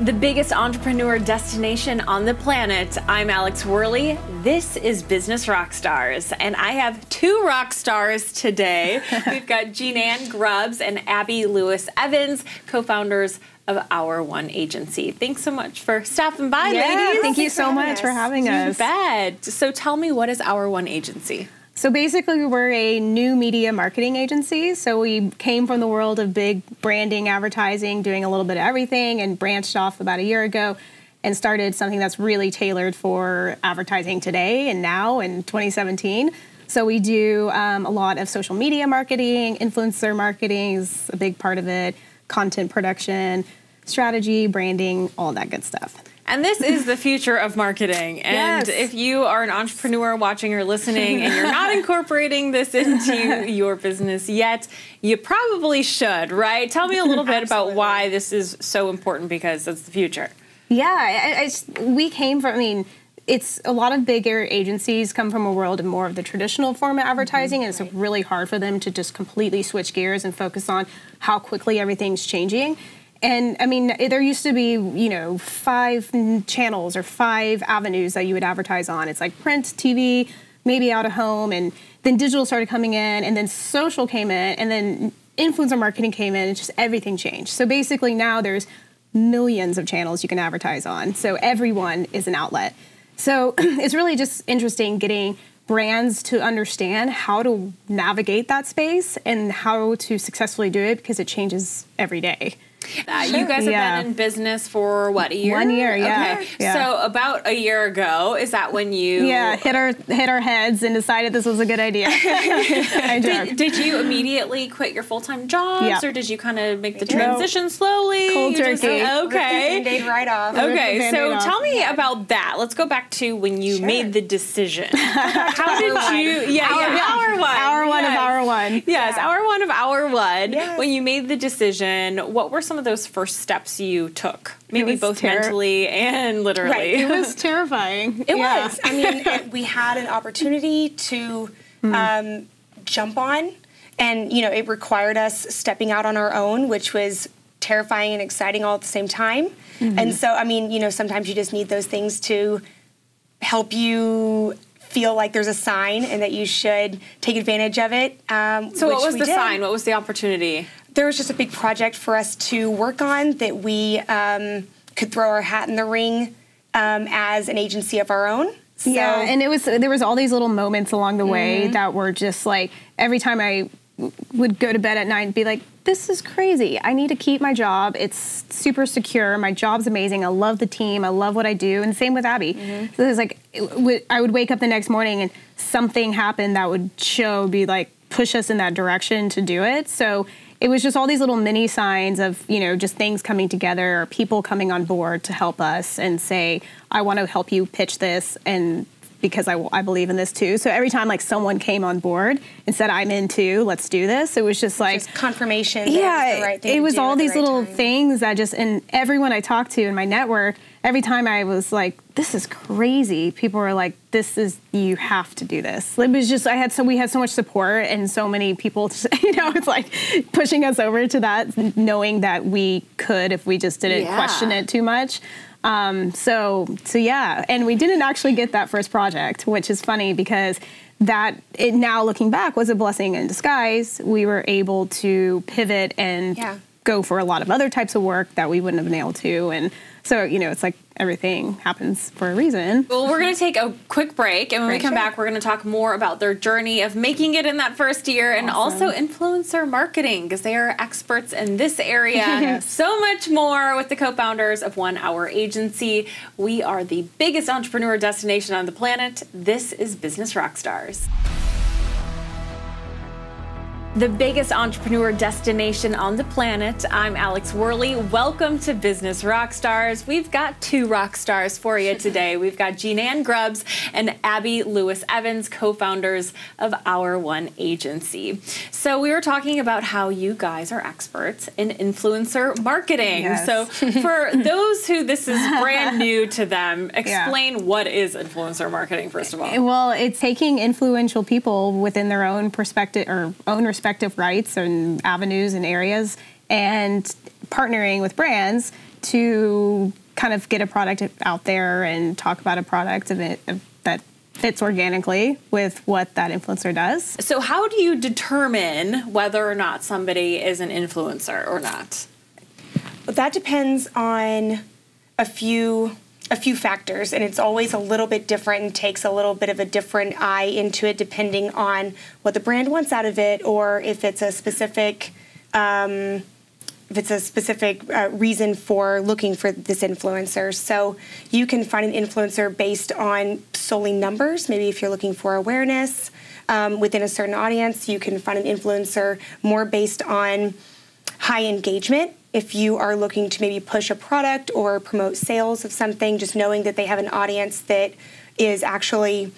The biggest entrepreneur destination on the planet. I'm Alex Worley. This is Business Rockstars, and I have two rock stars today. We've got Jean-Ann Grubbs and Abby Lewis Evans, co-founders of Our One Agency. Thanks so much for stopping by, ladies. Thank you so much for having us. You bet. So tell me, what is Our One Agency? So basically, we're a new media marketing agency. So we came from the world of big branding, advertising, doing a little bit of everything, and branched off about a year ago and started something that's really tailored for advertising today and now in 2017. So we do a lot of social media marketing, influencer marketing is a big part of it, content production, strategy, branding, all that good stuff. And this is the future of marketing. And if you are an entrepreneur watching or listening and you're not incorporating this into your business yet, you probably should, right? Tell me a little bit about why this is so important, because it's the future. Yeah, we came from, it's a lot of bigger agencies come from a world of more of the traditional form of advertising, and it's really hard for them to just completely switch gears and focus on how quickly everything's changing. And there used to be, 5 channels or 5 avenues that you would advertise on. It's like print, TV, maybe out of home, and then digital started coming in, and then social came in, and then influencer marketing came in, and just everything changed. So basically now there's millions of channels you can advertise on. So everyone is an outlet. So it's really just interesting getting brands to understand how to navigate that space and how to successfully do it, because it changes every day. You guys have been in business for what, a year? 1 year, yeah. Okay. Yeah. So about a year ago, is that when you hit our heads and decided this was a good idea? Did you immediately quit your full-time jobs, or did you kind of make the transition slowly? Cold turkey. Okay. Band-Aid right off. Okay, so tell me about that. Let's go back to when you made the decision. How did you? Our one of Our One. Yes, Our One of Our One. Yes. When you made the decision, what were some of those first steps you took? Maybe both mentally and literally. Right. It was terrifying. It was. We had an opportunity to jump on, and it required us stepping out on our own, which was terrifying and exciting all at the same time. And so, sometimes you just need those things to help you feel like there's a sign and that you should take advantage of it. So what was the sign? What was the opportunity? There was just a big project for us to work on that we could throw our hat in the ring as an agency of our own. So, and there was all these little moments along the way that were just like, every time I would go to bed at night and be like, this is crazy. I need to keep my job. It's super secure. My job's amazing. I love the team. I love what I do. And same with Abby. So it was like, I would wake up the next morning and something happened that would push us in that direction to do it. So it was just all these little mini signs of, just things coming together, or people coming on board to help us and say, I want to help you pitch this, and because I believe in this too. So every time someone came on board and said, I'm in too, let's do this, it was just confirmation that it was the right thing it was to do all at the these right little time. things that and everyone I talked to in my network, every time I was like, this is crazy, people were like, you have to do this. It was just, we had so much support and so many people, it's like pushing us over to that, knowing that we could if we just didn't question it too much. So and we didn't actually get that first project, which is funny because now looking back was a blessing in disguise. We were able to pivot and go for a lot of other types of work that we wouldn't have been able to. And so, it's like everything happens for a reason. Well, we're going to take a quick break, and when we come back, we're going to talk more about their journey of making it in that first year, and also influencer marketing, because they are experts in this area. So much more with the co-founders of Our Agency. We are the biggest entrepreneur destination on the planet. This is Business Rockstars. The biggest entrepreneur destination on the planet. I'm Alex Worley. Welcome to Business Rockstars. We've got two rock stars for you today. We've got Jean-Ann Grubbs and Abby Lewis Evans, co-founders of Our One Agency. So we were talking about how you guys are experts in influencer marketing. Yes. So for those who this is brand new to them, explain what is influencer marketing, first of all. Well, it's taking influential people within their own perspective or own respective rights and avenues and areas, and partnering with brands to kind of get a product out there and talk about a product that fits organically with what that influencer does. So how do you determine whether or not somebody is an influencer or not? Well, that depends on a few factors, and it's always a little bit different and takes a little bit of a different eye into it depending on what the brand wants out of it, or if it's a specific reason for looking for this influencer. So you can find an influencer based on solely numbers. Maybe if you're looking for awareness within a certain audience, you can find an influencer more based on high engagement. If you are looking to maybe push a product or promote sales of something, just knowing that they have an audience that is actually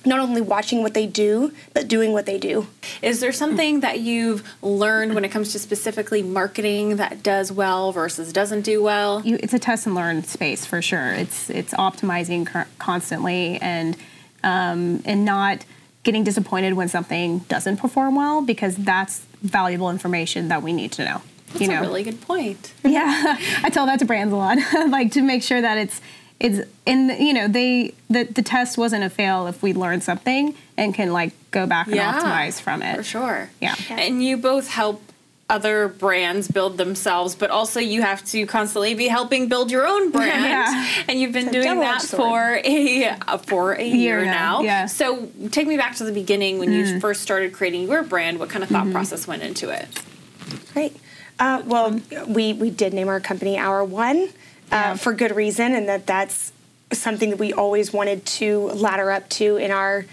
not only watching what they do, but doing what they do. Is there something that you've learned when it comes to specifically marketing that does well versus doesn't do well? It's a test and learn space for sure. It's optimizing constantly and not getting disappointed when something doesn't perform well, because that's valuable information that we need to know. That's a really good point. Yeah, I tell that to brands a lot, like to make sure that it's in the test wasn't a fail if we learned something and can like go back and optimize from it. For sure. Yeah. And you both help other brands build themselves, but also you have to constantly be helping build your own brand. Yeah. And you've been doing that for a year now. Yeah. So take me back to the beginning when you first started creating your brand. What kind of thought process went into it? Great. Well, we did name our company Hour One for good reason, and that's something that we always wanted to ladder up to in our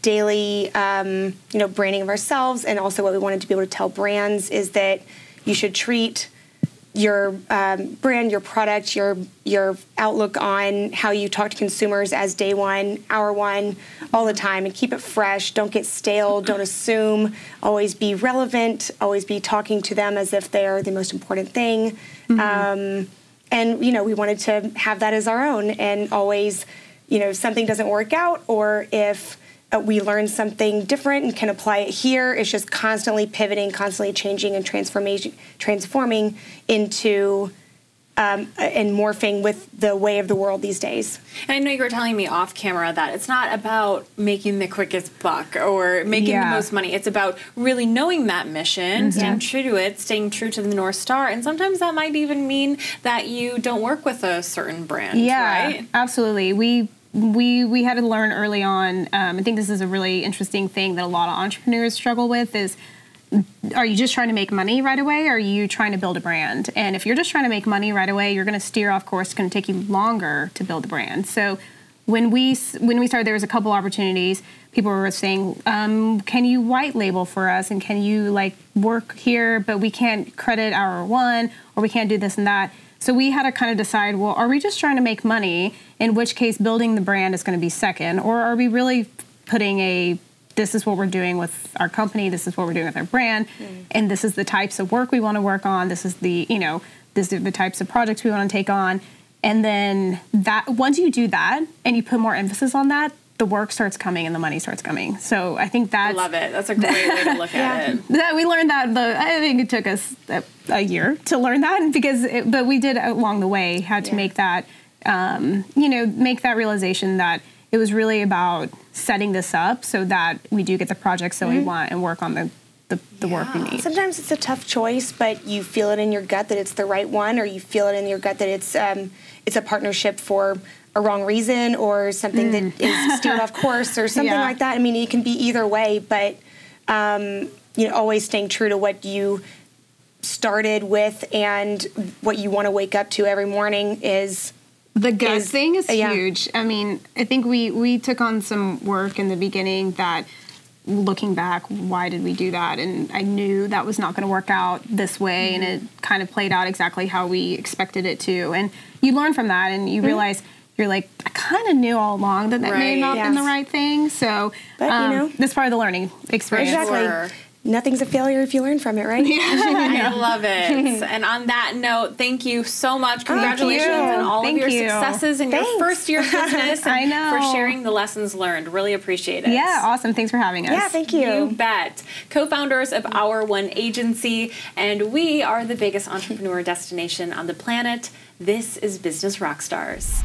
daily branding of ourselves, and also what we wanted to be able to tell brands is that you should treat your brand, your product, your outlook on how you talk to consumers as day one, hour one, all the time, and keep it fresh. Don't get stale. Don't assume. Always be relevant. Always be talking to them as if they are the most important thing. And we wanted to have that as our own. And always, if something doesn't work out, or if we learn something different and can apply it here, it's just constantly pivoting, constantly changing and transforming into and morphing with the way of the world these days. And I know you were telling me off camera that it's not about making the quickest buck or making the most money. It's about really knowing that mission, staying true to it, staying true to the North Star. And sometimes that might even mean that you don't work with a certain brand, right? Absolutely. We had to learn early on. I think this is a really interesting thing that a lot of entrepreneurs struggle with is, are you just trying to make money right away, or are you trying to build a brand? And if you're just trying to make money right away, you're going to steer off course. It's going to take you longer to build a brand. So when we started, there was a couple opportunities. People were saying, can you white label for us? And can you work here, but we can't credit Hour One, or we can't do this and that. So we had to kind of decide, well, are we just trying to make money, in which case building the brand is going to be second, or are we really putting this is what we're doing with our company, this is what we're doing with our brand, and this is the types of work we want to work on, this is these are the types of projects we want to take on. And then that once you do that and you put more emphasis on that, the work starts coming and the money starts coming. So I think I love it. That's a great way to look at it. That we learned that, I think it took us a year to learn that, but we did along the way had to make that, make that realization that it was really about setting this up so that we do get the projects that we want and work on the work we need. Sometimes it's a tough choice, but you feel it in your gut that it's the right one, or you feel it in your gut that it's a partnership for a wrong reason, or something that is steered off course, or something like that. I mean, it can be either way, but always staying true to what you started with and what you want to wake up to every morning is. The gut thing is huge. I mean, I think we took on some work in the beginning that, looking back, why did we do that? And I knew that was not going to work out this way, and it kind of played out exactly how we expected it to. And you learn from that, and you realize, you're like, I kind of knew all along that may not have been the right thing. So but, that's part of the learning experience. Exactly. nothing's a failure if you learn from it, right? I love it. And on that note, thank you so much. Congratulations on all of your successes in your first year of business. And for sharing the lessons learned. Really appreciate it. Yeah, awesome. Thanks for having us. Yeah, thank you. You bet. Co-founders of Our One Agency, and we are the biggest entrepreneur destination on the planet. This is Business Rockstars.